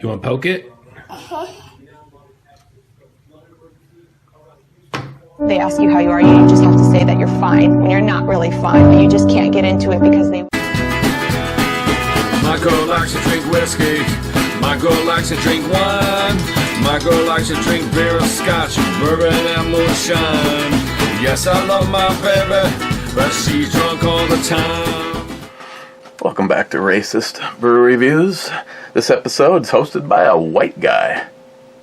You want to poke it? They ask you how you are, you just have to say that you're fine when you're not really fine, but you just can't get into it because they... My girl likes to drink whiskey. My girl likes to drink wine. My girl likes to drink beer, scotch, bourbon, and moonshine. Yes, I love my baby, but she's drunk all the time. Welcome back to Racist Brew Reviews. This episode is hosted by a white guy.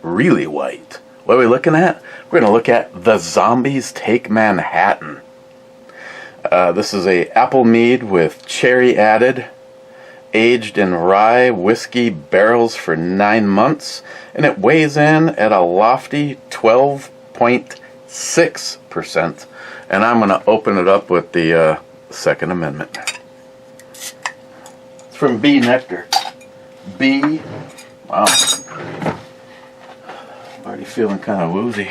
Really white. What are we looking at? We're going to look at The Zombies Take Manhattan. This is a apple mead with cherry added, aged in rye whiskey barrels for 9 months, and it weighs in at a lofty 12.6%. And I'm going to open it up with the Second Amendment. It's from B. Nektar. B. Wow. I'm already feeling kind of woozy,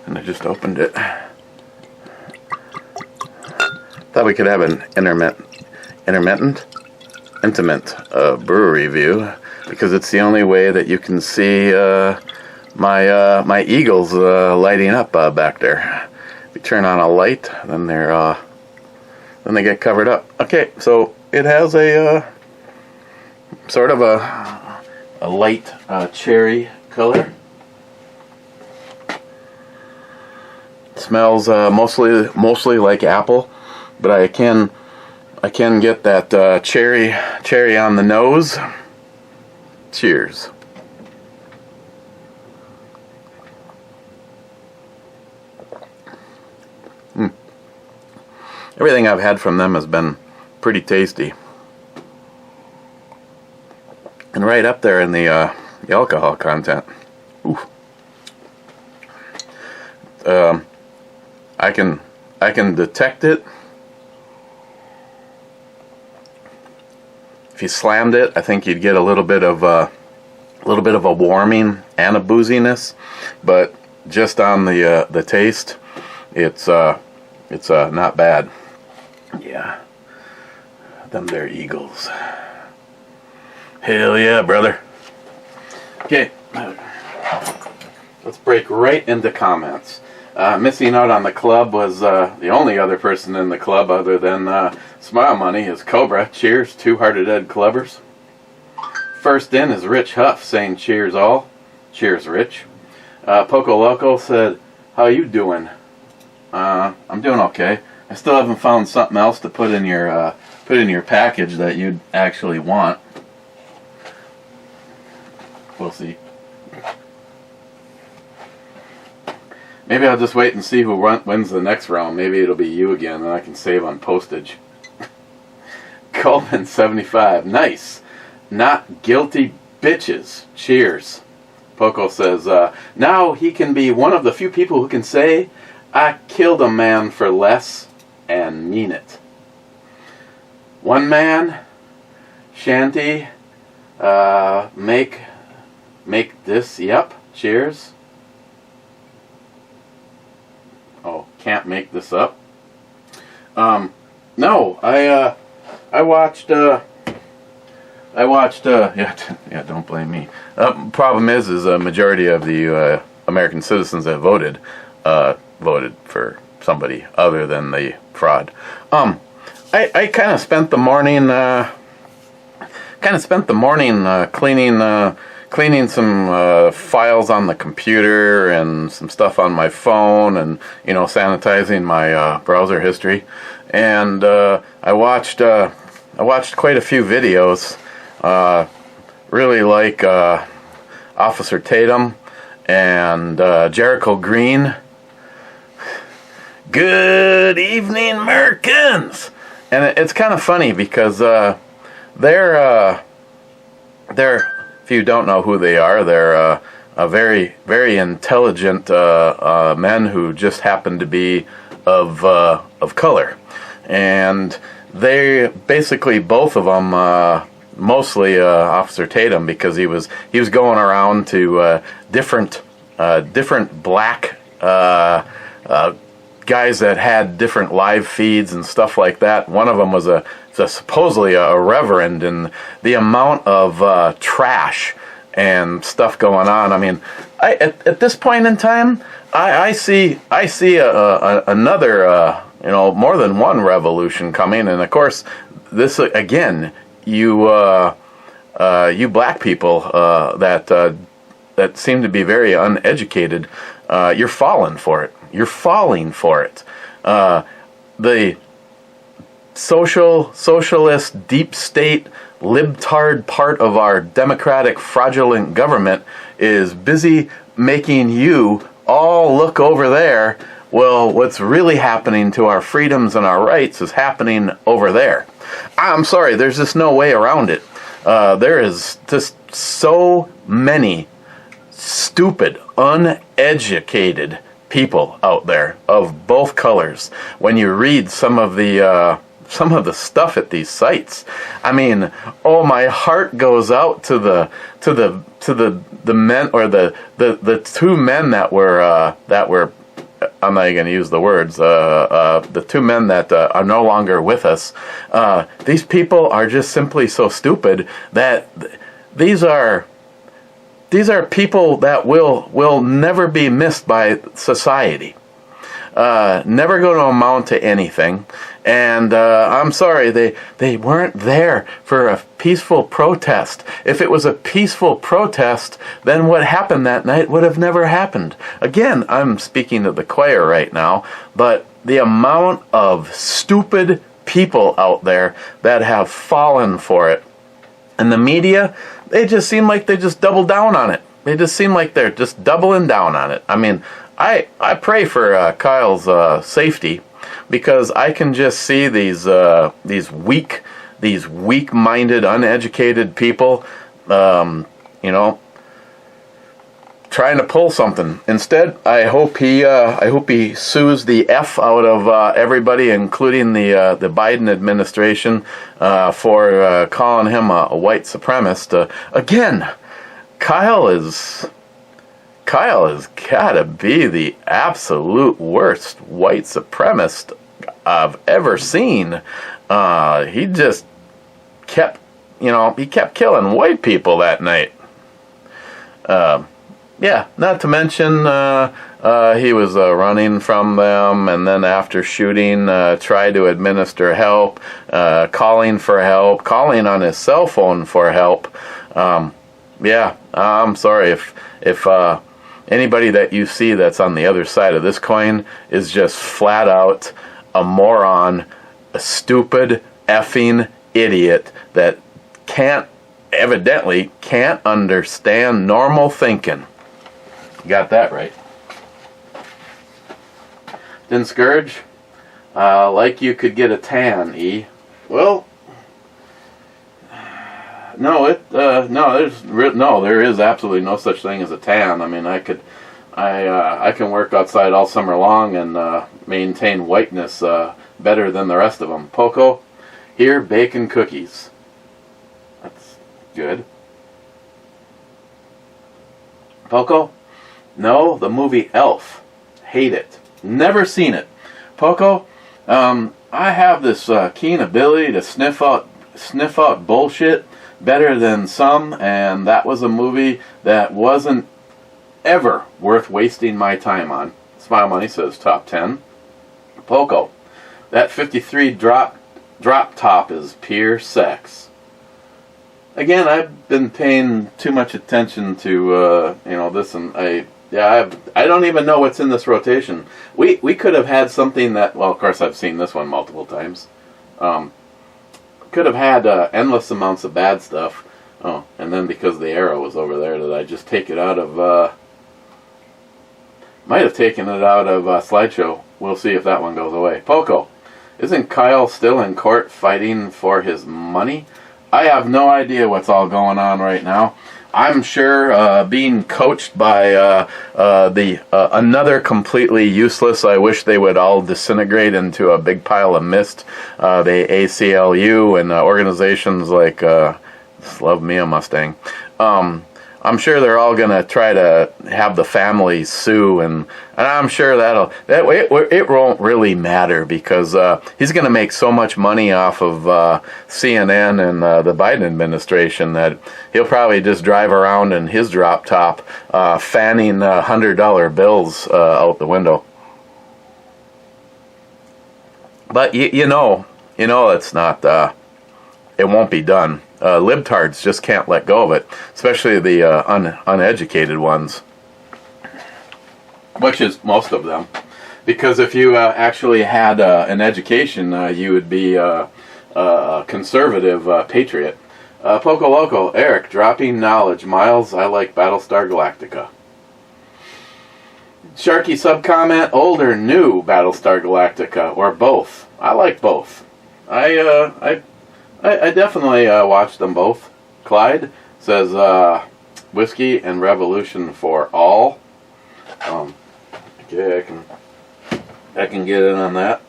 and I just opened it. Thought we could have an intimate brewery review, because it's the only way that you can see my eagles lighting up back there. If you turn on a light, then they get covered up. Okay, so it has a sort of a light cherry color. It smells mostly like apple, but I can get that cherry on the nose. Cheers. Everything I've had from them has been pretty tasty. And right up there in the alcohol content. Ooh. I can detect it. If you slammed it, I think you'd get a little bit of a warming and a booziness, but just on the taste, it's not bad. Yeah, them there eagles. Hell yeah, brother. Okay, let's break right into comments. Missing out on the club was the only other person in the club other than Smile Money is Cobra. Cheers, two hearted Ed clubbers. First in is Rich Huff saying cheers all. Cheers, Rich. Poco Loco said, how you doing? I'm doing okay. I still haven't found something else to put in your package that you'd actually want. We'll see. Maybe I'll just wait and see who wins the next round. Maybe it'll be you again, and I can save on postage. Coleman 75, nice. Not guilty bitches. Cheers. Poco says, now he can be one of the few people who can say, I killed a man for less and mean it. One man, Shanty, make this, yep, cheers. Oh, can't make this up. No, I watched, yeah, don't blame me. Problem is a majority of the American citizens that voted for somebody other than the fraud. I kind of spent the morning, cleaning some files on the computer and some stuff on my phone, and sanitizing my browser history. And I watched quite a few videos. Really like Officer Tatum and Jericho Green. Good evening, Americans. And it's kind of funny because they're if you don't know who they are, they're a very, very intelligent men who just happen to be of color, and they basically, both of them, mostly Officer Tatum, because he was going around to different black guys that had different live feeds and stuff like that. One of them was supposedly a reverend, and the amount of trash and stuff going on. I mean, at this point in time, I see another more than one revolution coming, and of course, this again, you black people that seem to be very uneducated, you're falling for it. You're falling for it. The socialist, deep state, libtard part of our democratic, fraudulent government is busy making you all look over there. Well, what's really happening to our freedoms and our rights is happening over there. I'm sorry, there's just no way around it. There is just so many stupid, uneducated people out there of both colors. When you read some of the stuff at these sites, I mean, oh, my heart goes out to the men, or the two men that were I'm not going to use the words, the two men that are no longer with us. These people are just simply so stupid that these are people that will never be missed by society. Never going to amount to anything. And I'm sorry, they weren't there for a peaceful protest. If it was a peaceful protest, then what happened that night would have never happened. Again, I'm speaking to the choir right now, but the amount of stupid people out there that have fallen for it. And the media, they just seem like they just double down on it. They just seem like they're just doubling down on it. I mean, I pray for Kyle's safety, because I can just see these weak-minded, uneducated people, trying to pull something. Instead, I hope he sues the F out of everybody, including the Biden administration, for calling him a white supremacist. Again, Kyle has got to be the absolute worst white supremacist I've ever seen. He just kept killing white people that night. Not to mention he was running from them, and then after shooting, tried to administer help, calling for help, calling on his cell phone for help. I'm sorry if anybody that you see that's on the other side of this coin is just flat out a moron, a stupid effing idiot that evidently can't understand normal thinking. You got that right. Didn't scourge? Like you could get a tan, E. Well, there is absolutely no such thing as a tan. I mean, I can work outside all summer long and maintain whiteness better than the rest of them. Poco, here, bacon cookies. That's good. Poco, no, the movie Elf. Hate it. Never seen it. Poco, I have this keen ability to sniff out bullshit better than some, and that was a movie that wasn't ever worth wasting my time on. Smile Money says top 10. Poco, that 53 drop top is pure sex. Again, I've been paying too much attention to this, and I don't even know what's in this rotation. We could have had something that, well, of course I've seen this one multiple times. Could have had endless amounts of bad stuff. Oh, and then because the arrow was over there, did I just take it out of... might have taken it out of slideshow. We'll see if that one goes away. Poco, isn't Kyle still in court fighting for his money? I have no idea what's all going on right now. I'm sure being coached by another completely useless, I wish they would all disintegrate into a big pile of mist, the ACLU and organizations like Love Me a Mustang, I'm sure they're all going to try to have the family sue, and I'm sure it won't really matter, because he's going to make so much money off of CNN and the Biden administration that he'll probably just drive around in his drop top fanning $100 bills out the window. But you know it's not. It won't be done. Libtards just can't let go of it, especially the uneducated ones, which is most of them. Because if you actually had an education, you would be a conservative patriot. Poco Loco, Eric, dropping knowledge. Miles, I like Battlestar Galactica. Sharky sub-comment, old or new Battlestar Galactica, or both? I like both. I definitely watched them both. Clyde says whiskey and revolution for all. Okay, I can get in on that.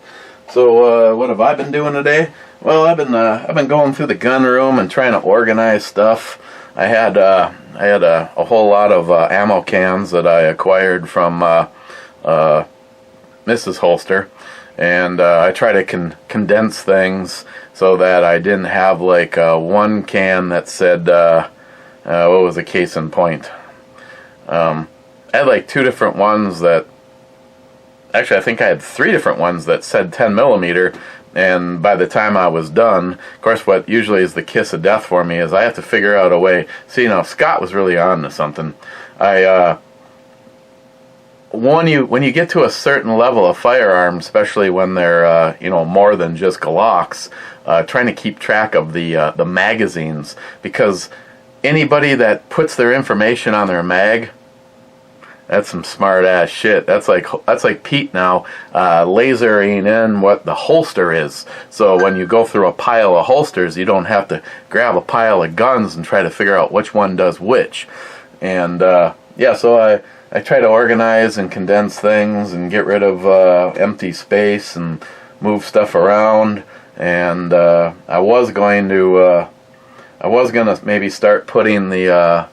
So what have I been doing today? Well, I've been going through the gun room and trying to organize stuff. I had a whole lot of ammo cans that I acquired from Mrs. Holster, and I try to condense things so that I didn't have like one can that said what was a case in point. I had like two different ones that, actually I think I had three different ones that said 10 millimeter. And by the time I was done, of course, what usually is the kiss of death for me is I have to figure out a way. See, now Scott was really on to something. When you get to a certain level of firearm, especially when they're more than just Glocks, trying to keep track of the magazines, because anybody that puts their information on their mag, that's some smart ass shit. That's like Pete now lasering in what the holster is. So when you go through a pile of holsters, you don't have to grab a pile of guns and try to figure out which one does which. And so I try to organize and condense things and get rid of empty space and move stuff around. And I was going to maybe start putting the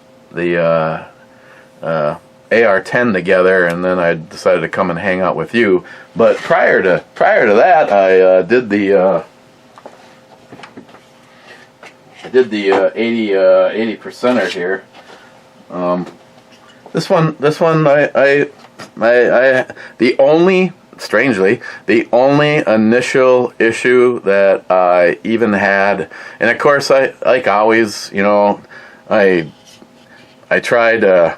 AR-10 together, and then I decided to come and hang out with you. But prior to that, I did the 80%er here. This one, strangely, the only initial issue that I even had, and of course I, like always, I tried to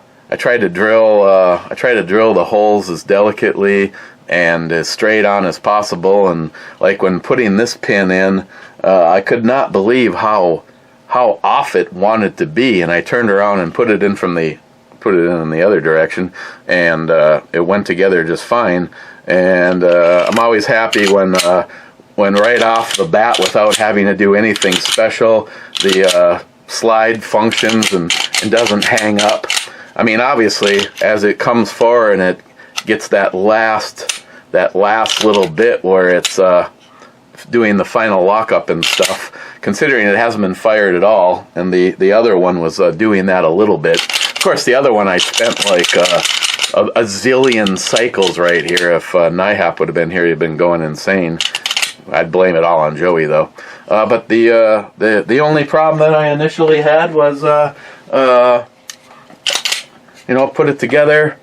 drill the holes as delicately and as straight on as possible, and like when putting this pin in, I could not believe how off it wanted to be, and I turned around and put it in the other direction, and it went together just fine. And I'm always happy when right off the bat, without having to do anything special, the slide functions and doesn't hang up. I mean, obviously, as it comes forward and it gets that last little bit where it's doing the final lockup and stuff, considering it hasn't been fired at all, and the other one was doing that a little bit. Of course, the other one I spent like a zillion cycles right here. If NIHAP would have been here, he'd been going insane. I'd blame it all on Joey, though. But the only problem that I initially had was put it together.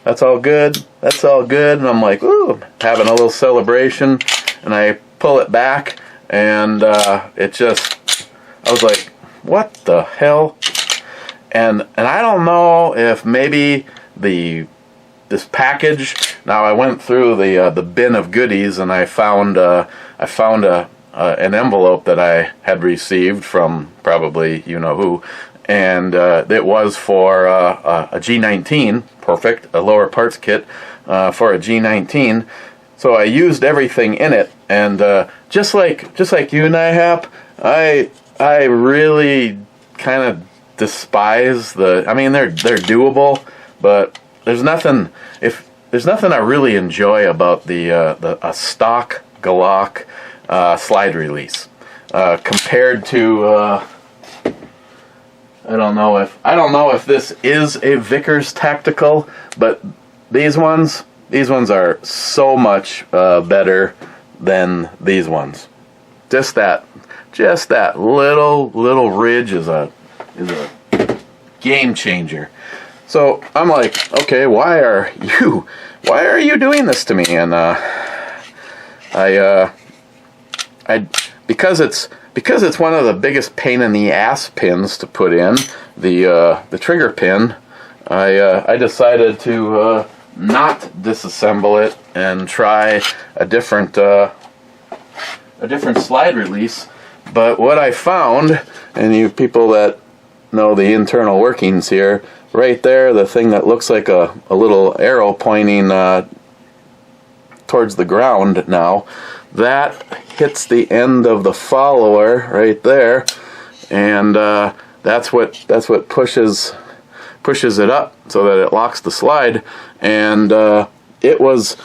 That's all good. And I'm like, ooh, having a little celebration. And I pull it back, and I was like, what the hell? And I don't know if maybe this package. Now I went through the bin of goodies, and I found an envelope that I had received from probably who. And it was for a G19, perfect, a lower parts kit for a G19. So I used everything in it, and just like you and I, I really kind of despise I mean, they're doable, but there's nothing I really enjoy about a stock Glock slide release compared to I don't know if this is a Vickers tactical, but these ones are so much better than these ones. Just that little ridge is a game changer. So I'm like, okay, why are you doing this to me? And because it's one of the biggest pain in the ass pins to put in, the trigger pin, I decided to not disassemble it and try a different slide release. But what I found, and you people that know the internal workings here, right there, the thing that looks like a little arrow pointing towards the ground now, that hits the end of the follower right there, and that's what pushes it up so that it locks the slide. And it was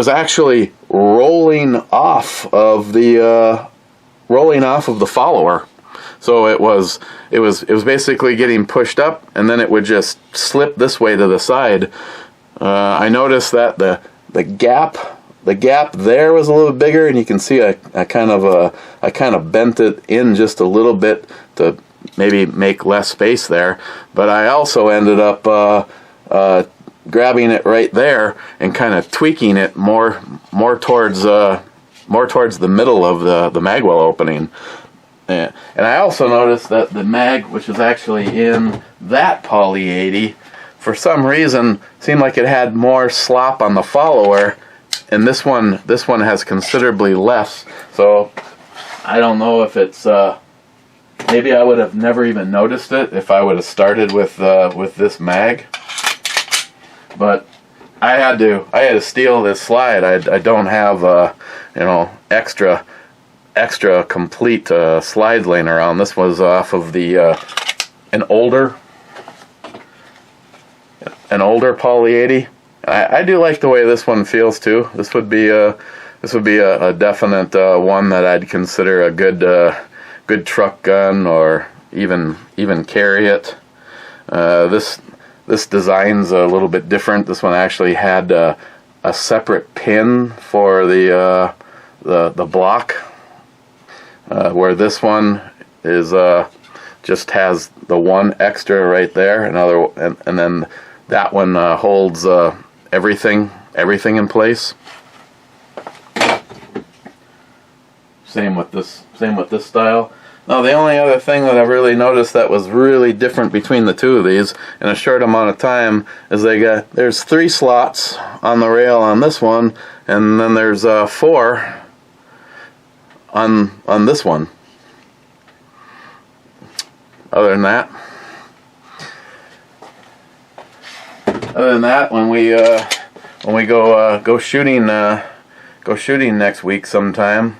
actually rolling off of the follower. So it was basically getting pushed up, and then it would just slip this way to the side. I noticed that the gap there was a little bigger, and you can see I kind of bent it in just a little bit to maybe make less space there. But I also ended up grabbing it right there and kind of tweaking it more towards the middle of the magwell opening. And I also noticed that the mag, which is actually in that Poly 80, for some reason seemed like it had more slop on the follower, and this one has considerably less. So I don't know if it's maybe I would have never even noticed it if I would have started with this mag. But I had to steal this slide. I don't have extra complete slides laying around. This was off of the an older Poly 80. I do like the way this one feels too. This would be a definite one that I'd consider a good truck gun, or even carry it. This design's a little bit different. This one actually had a separate pin for the block. Where this one is just has the one extra right there, and then that one holds everything in place. Same with this style. Now the only other thing that I really noticed that was really different between the two of these in a short amount of time is there's 3 slots on the rail on this one, and then there's 4 on this one. Other than that, when we go shooting next week sometime,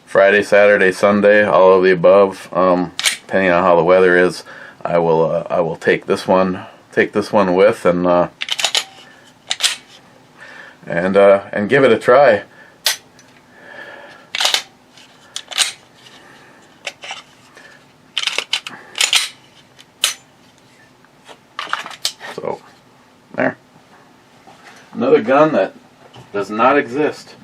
Friday, Saturday, Sunday, all of the above, depending on how the weather is, I will take this one with and give it a try. So, there. Another gun that does not exist.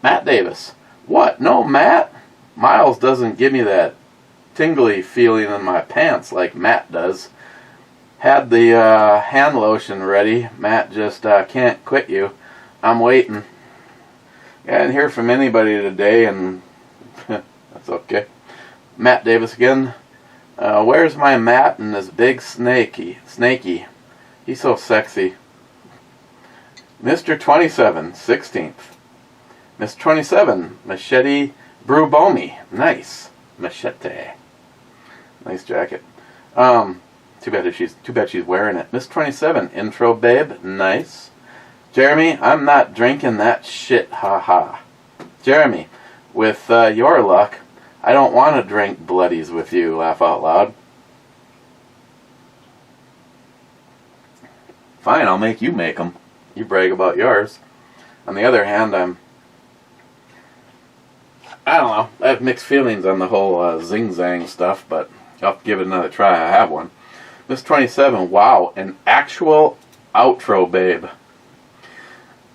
Matt Davis. What? No, Matt? Miles doesn't give me that tingly feeling in my pants like Matt does. Had the hand lotion ready. Matt just can't quit you. I'm waiting. I didn't hear from anybody today, and that's okay. Matt Davis again. Where's my Matt and this big snaky? He's so sexy. Mr. 27, 16th. Miss 27, Machete Brubomi. Nice. Machete. Nice jacket. Too bad she's wearing it. Miss 27, intro babe. Nice. Jeremy, I'm not drinking that shit, haha. Jeremy, with your luck, I don't want to drink bloodies with you, laugh out loud. Fine, I'll make you make them. You brag about yours. On the other hand, I don't know. I have mixed feelings on the whole Zing Zang stuff, but I'll have to give it another try. I have one. Miss 27, wow, an actual outro, babe.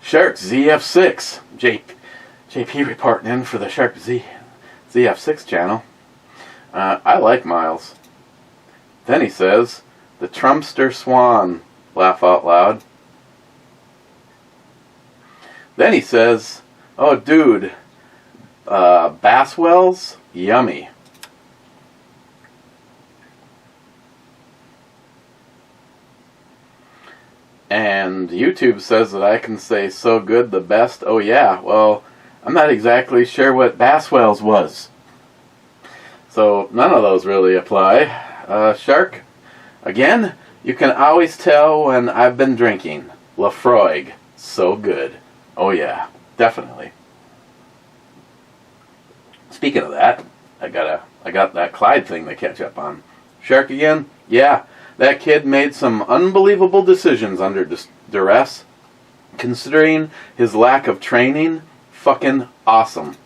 Shark ZF6. JP reporting in for the Shark ZF6 channel. I like Miles. Then he says, the Trumpster Swan. Laugh out loud. Then he says, oh, dude, Basswell's yummy. And YouTube says that I can say so good, the best. Oh yeah, well, I'm not exactly sure what Basswell's was. So none of those really apply. Shark, again, you can always tell when I've been drinking. Lafroig, so good. Oh yeah, definitely. Speaking of that, I got that Clyde thing to catch up on. Shark again? Yeah, that kid made some unbelievable decisions under duress. Considering his lack of training, fucking awesome.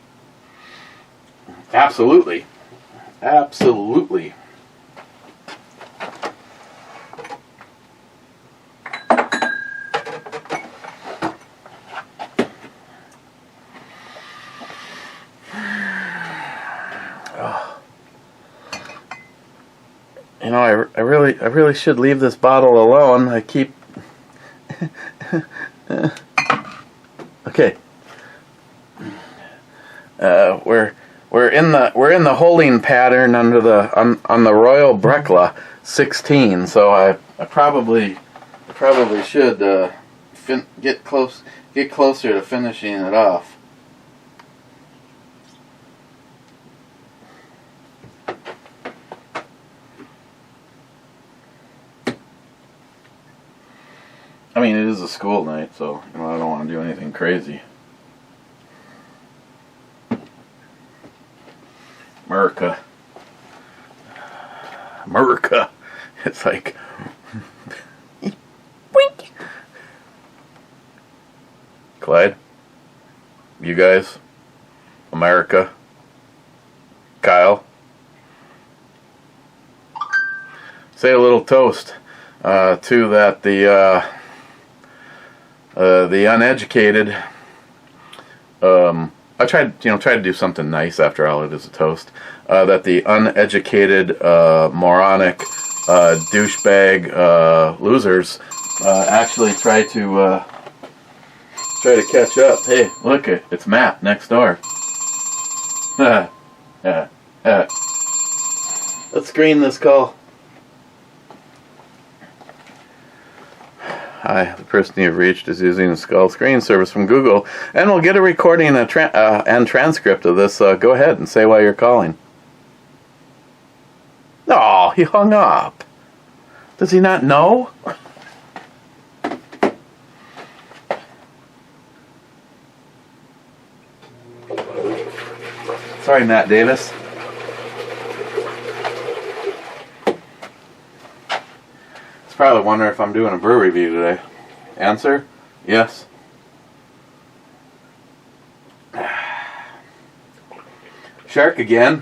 Absolutely. Absolutely. You know, I really should leave this bottle alone. I keep okay. We're in the holding pattern under the on the Royal Brecla 16. So I probably should get closer to finishing it off. I mean, it is a school night, so I don't want to do anything crazy. America. It's like, wink. Clyde, you guys, America, Kyle, say a little toast to that the uneducated. I tried to do something nice after all. It is a toast. That the uneducated, moronic, douchebag losers actually try to catch up. Hey, look it's Matt next door. Let's screen this call. Hi, the person you've reached is using the Skull Screen service from Google, and we'll get a recording and transcript of this. Go ahead and say why you're calling. Oh, he hung up. Does he not know? Sorry, Matt Davis. Probably wonder if I'm doing a brew review today. Answer? Yes. Shark again.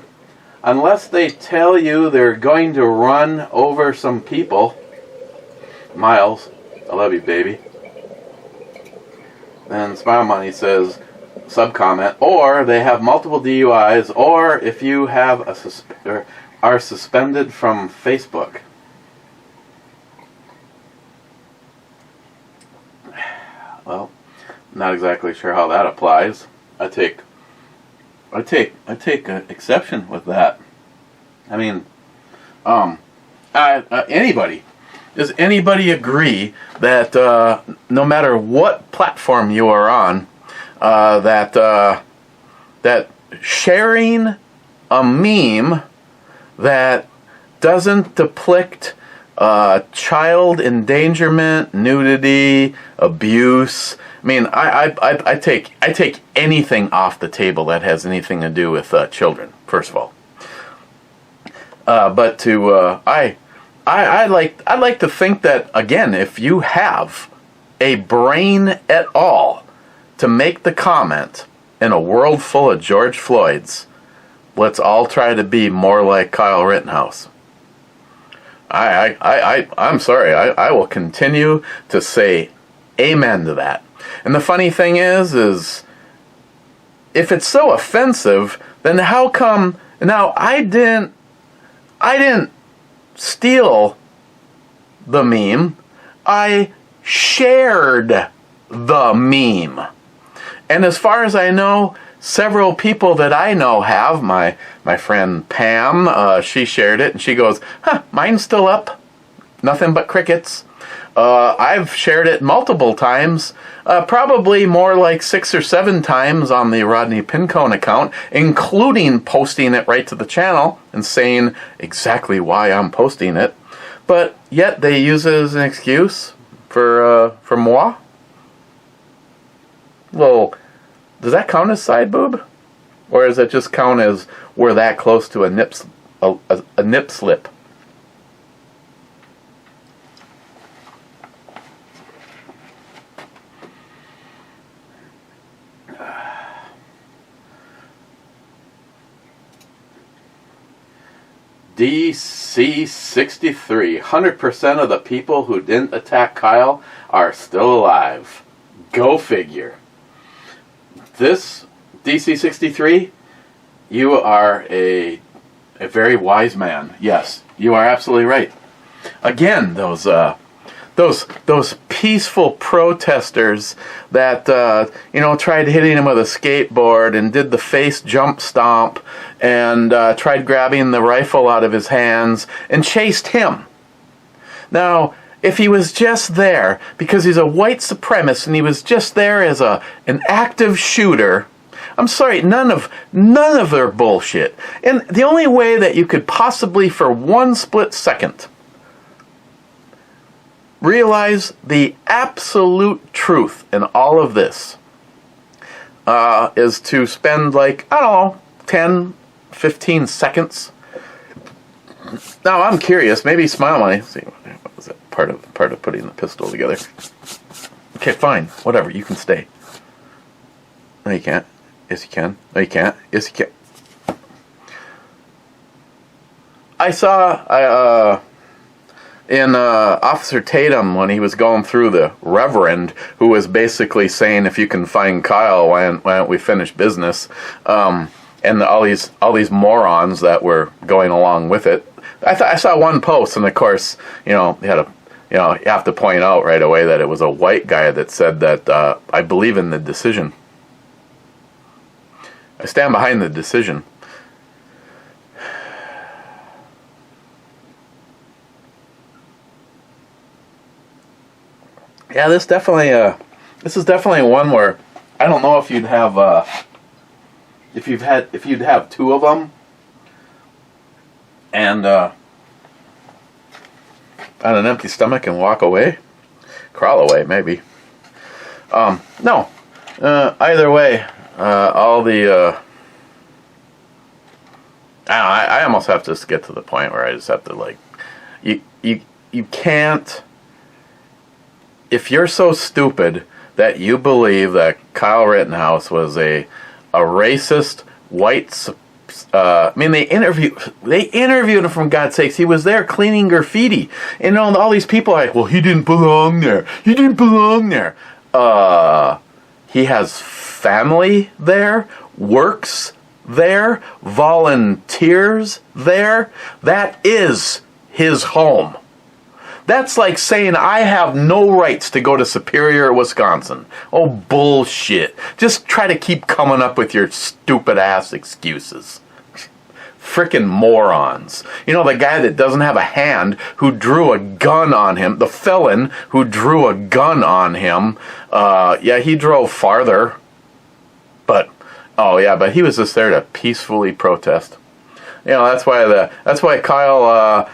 Unless they tell you they're going to run over some people. Miles, I love you, baby. Then Smile Money says, sub-comment, or they have multiple DUIs, or if you have are suspended from Facebook. Well, not exactly sure how that applies. I take exception with that. I mean, anybody. Does anybody agree that no matter what platform you are on, that sharing a meme that doesn't depict child endangerment, nudity, abuse. I mean, I take anything off the table that has anything to do with children. First of all, but to I like to think that, again, if you have a brain at all to make the comment, in a world full of George Floyds, let's all try to be more like Kyle Rittenhouse. I'm sorry. I will continue to say amen to that. And the funny thing is if it's so offensive, then how come? Now I didn't steal the meme. I shared the meme. And as far as I know, several people that I know have. My friend Pam, she shared it, and she goes, mine's still up. Nothing but crickets. I've shared it multiple times, probably more like 6 or 7 times on the Rodney Pincone account, including posting it right to the channel and saying exactly why I'm posting it. But yet they use it as an excuse for moi. Well, does that count as side boob? Or does it just count as we're that close to a nip slip? DC63, 100% of the people who didn't attack Kyle are still alive. Go figure. This DC63, you are a very wise man. Yes, you are absolutely right. Again, those peaceful protesters that tried hitting him with a skateboard and did the face jump stomp and tried grabbing the rifle out of his hands and chased him. Now, if he was just there because he's a white supremacist and he was just there as an active shooter, I'm sorry, none of their bullshit. And the only way that you could possibly, for one split second, realize the absolute truth in all of this is to spend 10, 15 seconds. Now I'm curious, maybe smile when I see what was that part of putting the pistol together. Okay, fine, whatever, you can stay. No, you can't. Yes, you can. No, you can't. Yes, you can. I saw in Officer Tatum, when he was going through the Reverend, who was basically saying, if you can find Kyle, why don't we finish business? And all these morons that were going along with it. I saw one post, and of course, you have to point out right away that it was a white guy that said that I believe in the decision. I stand behind the decision. Yeah, this is definitely one where I don't know if you'd have if you'd have 2 of them and on an empty stomach and walk away, crawl away maybe. No, either way, all the I almost have to just get to the point where I just have to you can't. If you're so stupid that you believe that Kyle Rittenhouse was a racist white, they interviewed him, for God's sakes. He was there cleaning graffiti, and all these people are like, well, he didn't belong there. He didn't belong there. He has family there, works there, volunteers there. That is his home. That's like saying I have no rights to go to Superior, Wisconsin. Oh, bullshit. Just try to keep coming up with your stupid ass excuses. Frickin' morons. The guy that doesn't have a hand who drew a gun on him, the felon who drew a gun on him, he drove farther. But he was just there to peacefully protest. That's why Kyle,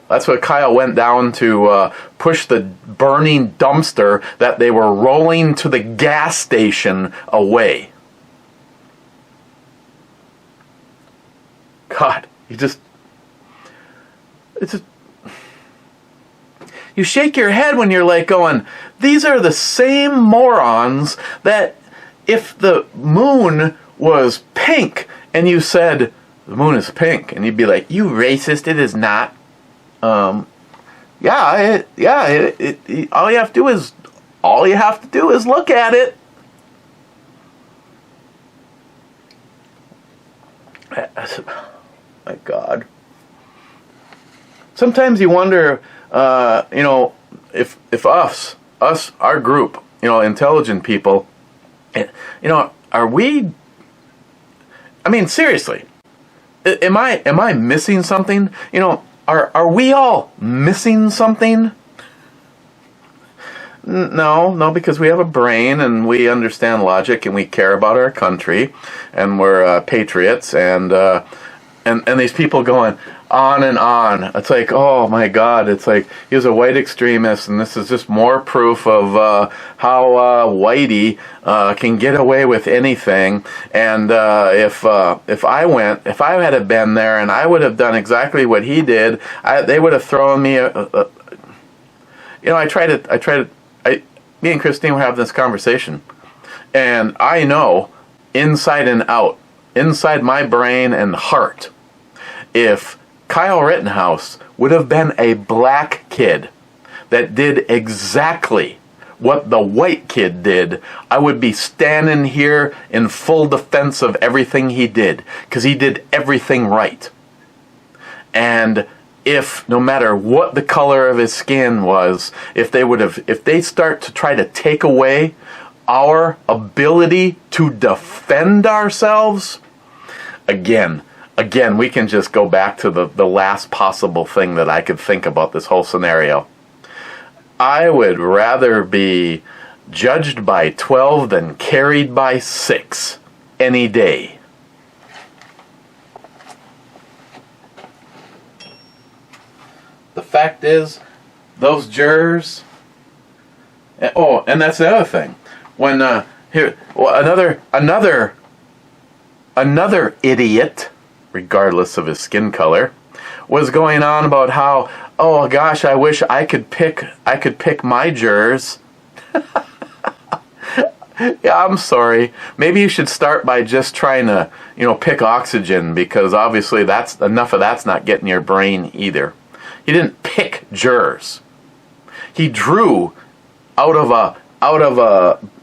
that's why Kyle went down to push the burning dumpster that they were rolling to the gas station away. God, you shake your head when you're going, these are the same morons that if the moon was pink and you said the moon is pink, and you'd be like, you racist, it is not. All you have to do is look at it. My God. Sometimes you wonder, if us, our group, intelligent people, are we? I mean, seriously, am I missing something? Are we all missing something? No, because we have a brain and we understand logic and we care about our country and we're patriots and these people going on and on. It's like, oh my God, it's like he was a white extremist and this is just more proof of how whitey can get away with anything. And if I had been there and I would have done exactly what he did, they would have thrown me me and Christine were having this conversation, and I know inside and out, inside my brain and heart, if Kyle Rittenhouse would have been a black kid that did exactly what the white kid did, I would be standing here in full defense of everything he did, because he did everything right. And if, no matter what the color of his skin was, if they start to try to take away our ability to defend ourselves, again, we can just go back to the last possible thing that I could think about this whole scenario. I would rather be judged by 12 than carried by 6 any day. The fact is, those jurors. And that's the other thing. When another idiot, regardless of his skin color, was going on about how, oh gosh, I wish I could pick my jurors. Yeah, I'm sorry. Maybe you should start by just trying to, pick oxygen, because obviously that's enough of that's not getting your brain either. He didn't pick jurors. He drew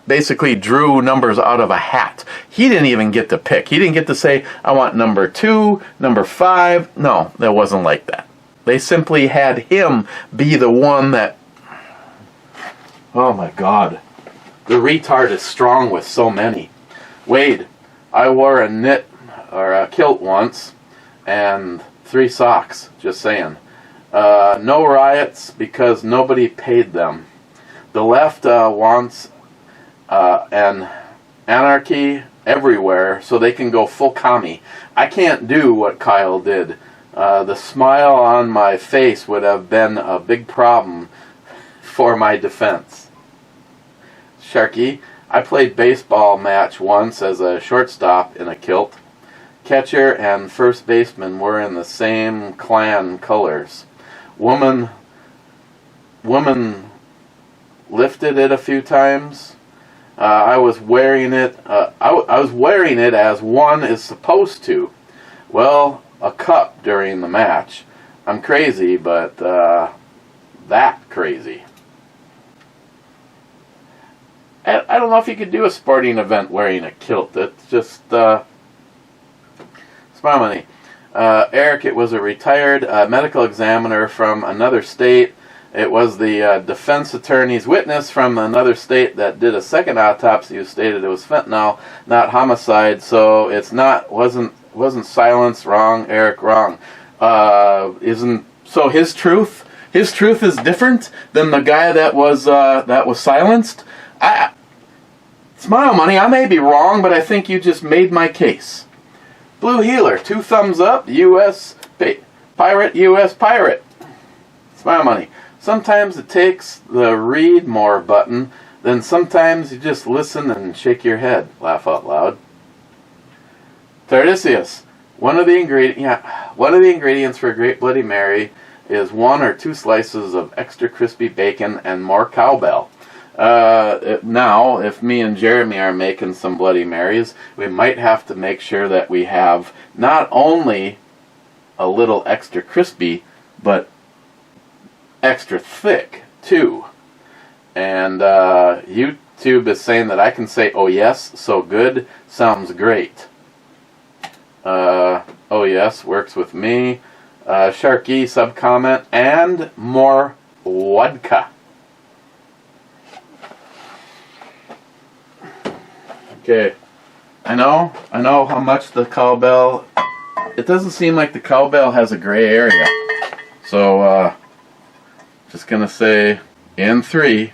basically drew numbers out of a hat. He didn't even get to pick. He didn't get to say, I want number 2, number 5. No, that wasn't like that. They simply had him be the one that, oh my God. The retard is strong with so many. Wade, I wore a kilt once and 3 socks, just saying. No riots because nobody paid them. The left wants an anarchy everywhere so they can go full commie. I can't do what Kyle did. The smile on my face would have been a big problem for my defense. Sharky, I played baseball match once as a shortstop in a kilt. Catcher and first baseman were in the same clan colors. Woman lifted it a few times. I was wearing it. I was wearing it as one is supposed to. Well, a cup during the match. I'm crazy, but that crazy. I don't know if you could do a sporting event wearing a kilt. It's just smile money. Eric, it was a retired medical examiner from another state. It was the defense attorney's witness from another state that did a second autopsy who stated it was fentanyl, not homicide. So it's wasn't silence wrong, Eric wrong. So his truth is different than the guy that was silenced. Smile money, I may be wrong, but I think you just made my case. Blue Healer, 2 thumbs up, U.S. Pirate, U.S. Pirate. Smile money. Sometimes it takes the read more button, then sometimes you just listen and shake your head. Laugh out loud. Tardisius, one of the ingredients for a Great Bloody Mary is 1 or 2 slices of extra crispy bacon and more cowbell. Now, if me and Jeremy are making some Bloody Marys, we might have to make sure that we have not only a little extra crispy, but extra thick, too. And YouTube is saying that I can say, oh yes, so good, sounds great. Oh yes, works with me. Sharky sub-comment, and more vodka. Okay, I know how much the cowbell, it doesn't seem like the cowbell has a gray area. So, just gonna say, in 3,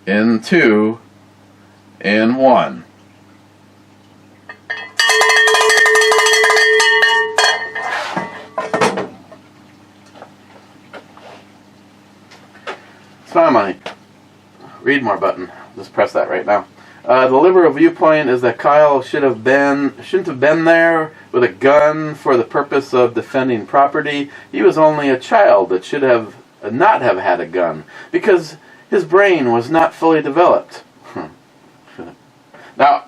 in 2, in 1. Smile money. Read more button. Just press that right now. The liberal viewpoint is that Kyle shouldn't have been there with a gun for the purpose of defending property. He was only a child that should have not have had a gun because his brain was not fully developed. Now,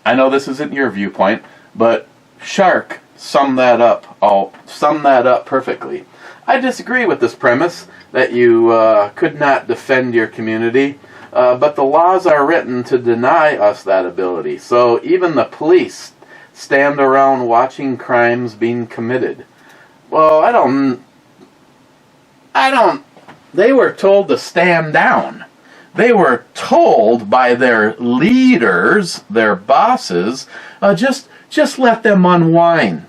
I know this isn't your viewpoint, but Shark summed that up. I'll sum that up perfectly. I disagree with this premise that you could not defend your community. But the laws are written to deny us that ability. So even the police stand around watching crimes being committed. Well, they were told to stand down. They were told by their leaders, their bosses, just let them unwind.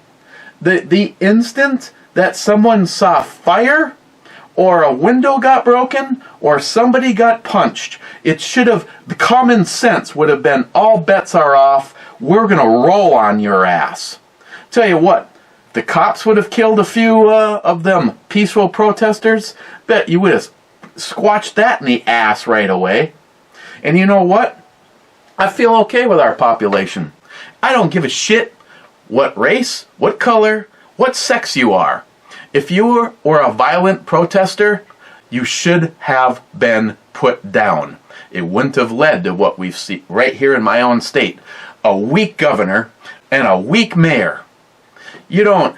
The instant that someone saw fire, or a window got broken, or somebody got punched, it should have, the common sense would have been, all bets are off, we're going to roll on your ass. Tell you what, the cops would have killed a few of them peaceful protesters, bet you would have squashed that in the ass right away. And you know what? I feel okay with our population. I don't give a shit what race, what color, what sex you are. If you were a violent protester, you should have been put down. It wouldn't have led to what we've seen right here in my own state. A weak governor and a weak mayor. You don't,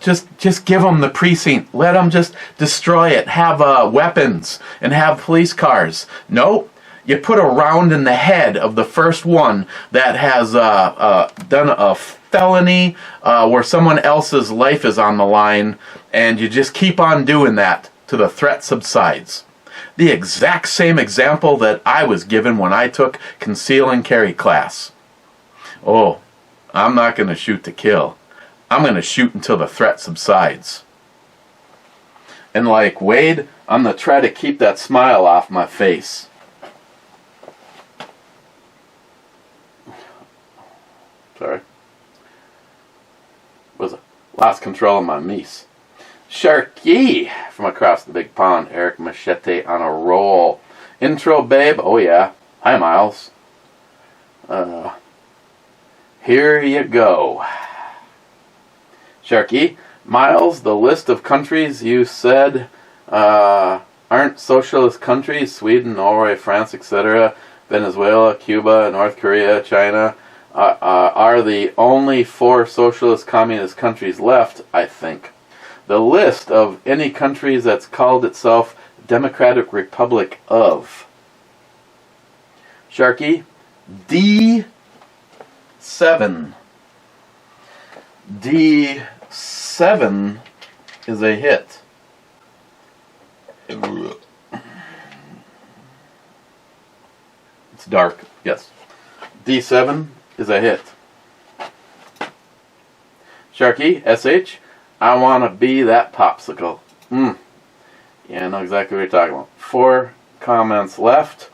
just give them the precinct. Let them just destroy it. Have weapons and have police cars. No, you put a round in the head of the first one that has done a felony where someone else's life is on the line, and you just keep on doing that till the threat subsides. The exact same example that I was given when I took conceal and carry class. Oh, I'm not going to shoot to kill. I'm going to shoot until the threat subsides. And like Wade, I'm going to try to keep that smile off my face. Sorry. Lost control of my meese. Sharky from across the big pond. Eric Machete on a roll. Intro, babe. Oh yeah. Hi, Miles. Here you go. Sharky, Miles, the list of countries you said aren't socialist countries, Sweden, Norway, France, etc., Venezuela, Cuba, North Korea, China, are the only 4 socialist communist countries left, I think. The list of any countries that's called itself Democratic Republic of. Sharky, D7. D7 is a hit. It's dark, yes. D7 is a hit. Sharky, SH, I want to be that popsicle. Yeah, I know exactly what you're talking about. 4 comments left.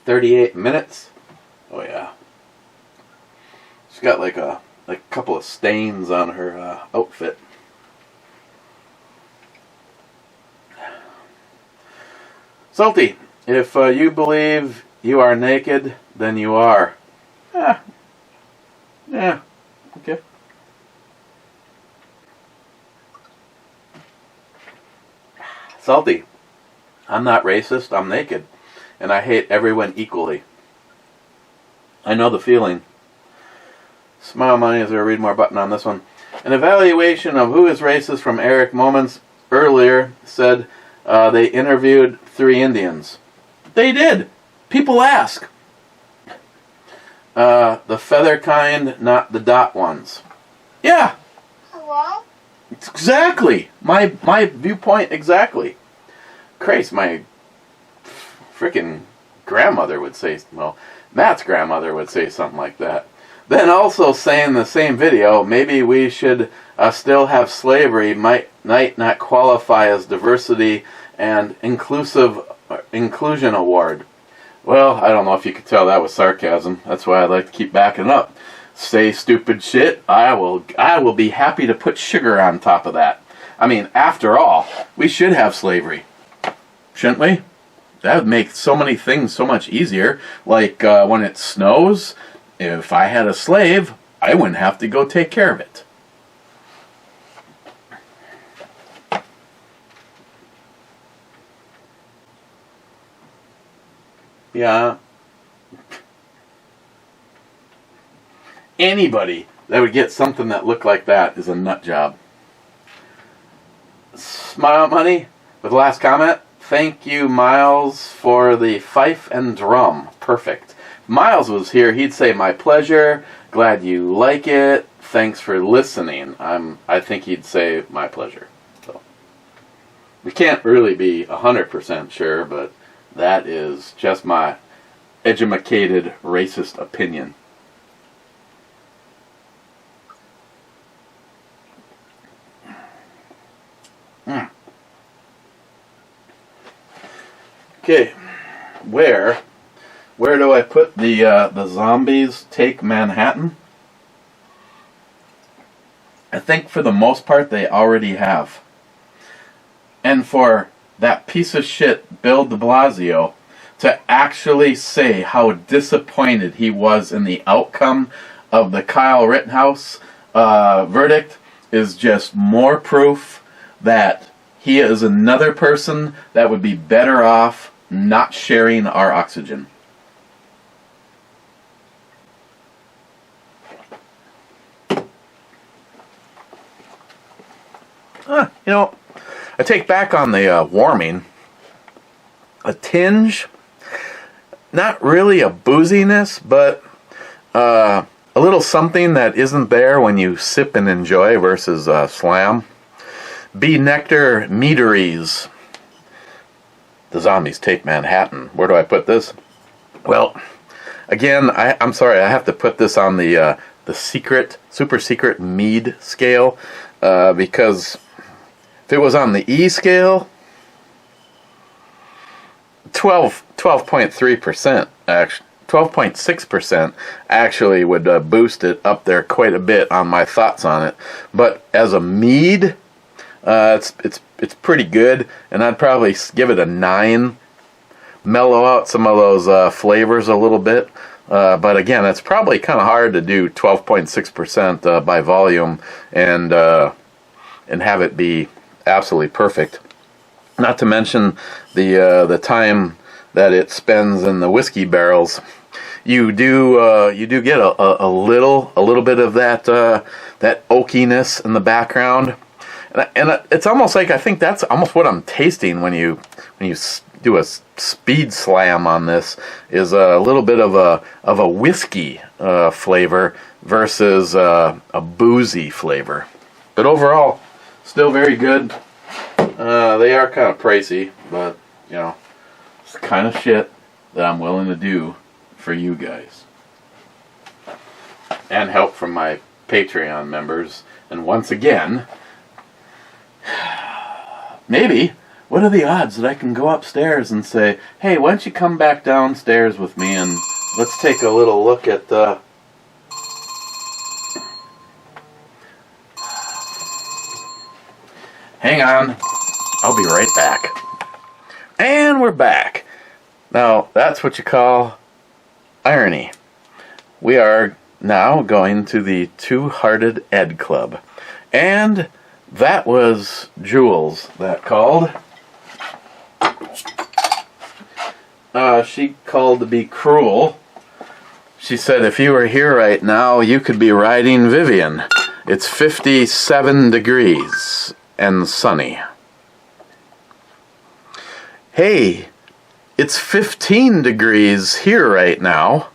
"38 minutes. Oh yeah. She's got like a couple of stains on her outfit. Salty, if you believe you are naked, then you are. Yeah, okay. Salty. I'm not racist, I'm naked. And I hate everyone equally. I know the feeling. Smile money, is there a read more button on this one? An evaluation of who is racist from Eric Moments earlier said they interviewed 3 Indians. They did. People ask. The feather kind, not the dot ones. Yeah. Hello? Exactly. My viewpoint exactly. Christ, my freaking grandmother would say, well, Matt's grandmother would say something like that. Then also say in the same video, maybe we should still have slavery, might not qualify as diversity and inclusion award. Well, I don't know if you could tell that was sarcasm. That's why I like to keep backing up. Say stupid shit, I will be happy to put sugar on top of that. I mean, after all, we should have slavery. Shouldn't we? That would make so many things so much easier. Like when it snows, if I had a slave, I wouldn't have to go take care of it. Yeah. Anybody that would get something that looked like that is a nut job. Smile money with the last comment. Thank you, Miles, for the fife and drum. Perfect. If Miles was here, he'd say, my pleasure. Glad you like it. Thanks for listening. I think he'd say, my pleasure. So we can't really be 100% sure, but that is just my educated racist opinion. Okay, where do I put the zombies take Manhattan? I think for the most part they already have. And for that piece of shit Bill de Blasio to actually say how disappointed he was in the outcome of the Kyle Rittenhouse verdict is just more proof that he is another person that would be better off not sharing our oxygen. You know, I take back on the warming. A tinge, not really a booziness, but a little something that isn't there when you sip and enjoy versus slam. B. Nektar meaderies. The zombies take Manhattan. Where do I put this? Well, again, I'm sorry, I have to put this on the super secret mead scale because if it was on the E scale, 12.3%, actually 12.6% actually would boost it up there quite a bit on my thoughts on it. But as a mead, it's pretty good, and I'd probably give it a 9. Mellow out some of those flavors a little bit, but again, it's probably kind of hard to do 12.6% by volume and have it be absolutely perfect. Not to mention the time that it spends in the whiskey barrels. You do get a little bit of that oakiness in the background. And it's almost like, I think that's almost what I'm tasting when you do a speed slam on this, is a little bit of a whiskey flavor versus a boozy flavor. But overall, still very good. They are kind of pricey, but you know, it's the kind of shit that I'm willing to do for you guys. And help from my Patreon members. And once again, maybe, what are the odds that I can go upstairs and say, hey, why don't you come back downstairs with me and let's take a little look at the... Hang on, I'll be right back. And we're back. Now, that's what you call irony. We are now going to the Two-Hearted Ed Club. And that was Jules that called. she called to be cruel. She said, if you were here right now, you could be riding Vivian. It's 57 degrees and sunny. Hey, it's 15 degrees here right now.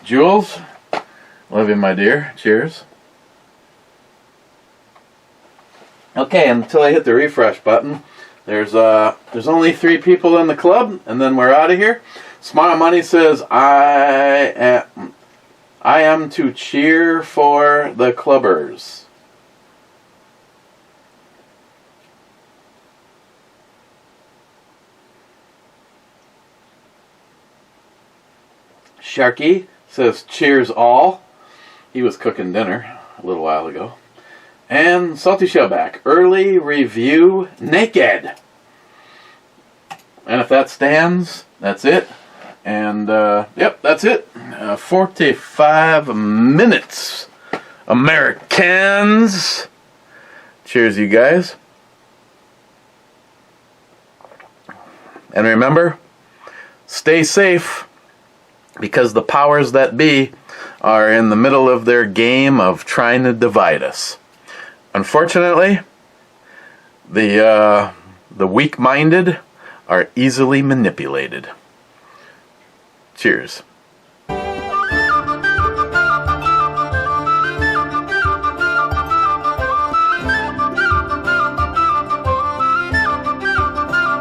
Jules, love you, my dear. Cheers. Okay, until I hit the refresh button, there's only 3 people in the club, and then we're out of here. Smile Money says, I am to cheer for the clubbers. Sharky says, cheers all. He was cooking dinner a little while ago. And Salty Shellback, early review naked. And if that stands, that's it. And, yep, that's it. 45 minutes. Americans. Cheers, you guys. And remember, stay safe, because the powers that be are in the middle of their game of trying to divide us. Unfortunately, the weak-minded are easily manipulated. Cheers.